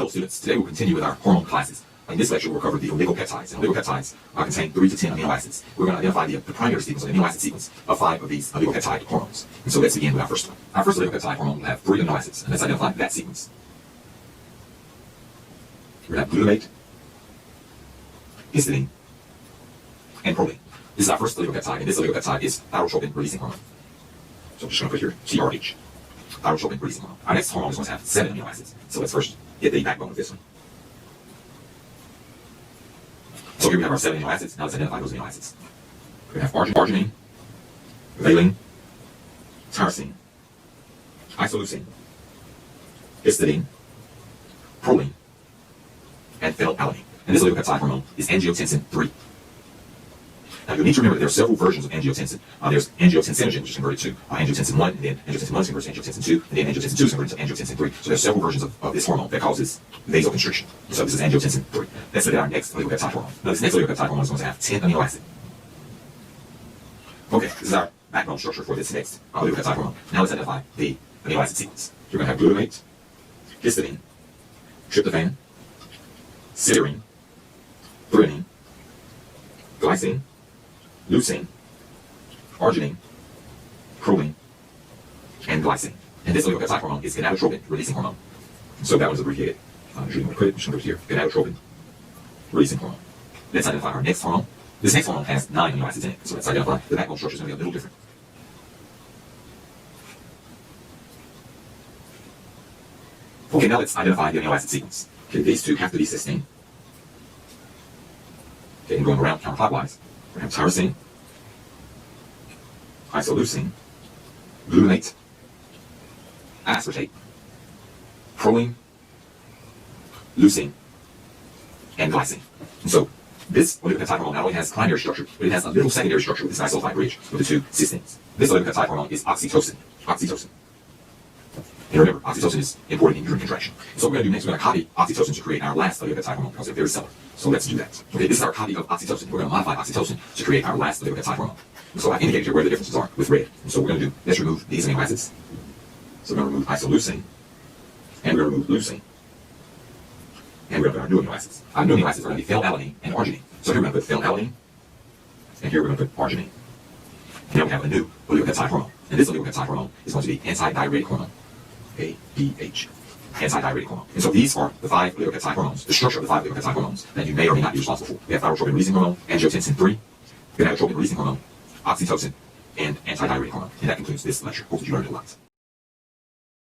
Hello students, today we'll continue with our hormone classes. In this lecture we'll cover the oligopeptides. And oligopeptides contain 3 to 10 amino acids. We're going to identify the primary sequence, or the amino acid sequence, of 5 of these oligopeptide hormones. And so let's begin with our first one. Our first oligopeptide hormone will have 3 amino acids, and let's identify that sequence. We're going to have glutamate, histidine, and proline. This is our first oligopeptide, and this oligopeptide is thyrotropin releasing hormone. So I'm just going to put here TRH, thyrotropin releasing hormone. Our next hormone is going to have 7 amino acids. So let's first get the backbone of this one. So here we have our 7 amino acids. Now let's identify those amino acids. We have arginine, valine, tyrosine, isoleucine, histidine, proline, and phenylalanine. And this oligopeptide hormone is angiotensin 3. Now you need to remember that there are several versions of angiotensin. There's angiotensinogen, which is converted to angiotensin 1, and then angiotensin 1 is converted to angiotensin 2, and then angiotensin 2 is converted to angiotensin 3. So there's several versions of this hormone that causes vasoconstriction. So this is angiotensin 3. Let's look at our next oligopeptide hormone. Now this next oligopeptide hormone is going to have 10 amino acids. Okay, this is our backbone structure for this next oligopeptide hormone. Now let's identify the amino acid sequence. You're going to have glutamate, histidine, tryptophan, serine, threonine, glycine, leucine, arginine, proline, and glycine. And this oligopeptide hormone is gonadotropin releasing hormone. So that one is abbreviated. I'm just going to put it here. Gonadotropin releasing hormone. Let's identify our next hormone. This next hormone has 9 amino acids in it. So let's identify the backbone structure is going to be a little different. Okay, now let's identify the amino acid sequence. Okay, these two have to be cysteine. Okay, and going around counterclockwise. We're going to have tyrosine, isoleucine, glutamate, aspartate, proline, leucine, and glycine. And so this oligopeptide hormone not only has primary structure, but it has a little secondary structure with this disulfide bridge with the 2 cysteines. This oligopeptide hormone is oxytocin. Oxytocin. And remember, oxytocin is important in uterine contraction. So what we're going to do next, we're going to copy oxytocin to create our last oligopeptide hormone because they're very similar. So let's do that. Okay, this is our copy of oxytocin. We're going to modify oxytocin to create our last oligopeptide hormone. And so I've indicated here where the differences are with red. And so we're going to do, let's remove these amino acids. So we're going to remove isoleucine, and we're going to remove leucine. And we're going to put our new amino acids. Our new amino acids are going to be phenylalanine and arginine. So here we're going to put phenylalanine, and here we're going to put arginine. And now we have a new oligopeptide hormone. And this oligopeptide hormone is going to be antidiuretic hormone. ADH, antidiuretic hormone. And so these are the 5 oligopeptide hormones, the structure of the 5 oligopeptide hormones that you may or may not be responsible for. We have thyrotropin releasing hormone, angiotensin 3, gonadotropin releasing hormone, oxytocin, and antidiuretic hormone. And that concludes this lecture. Hope that you learned a lot.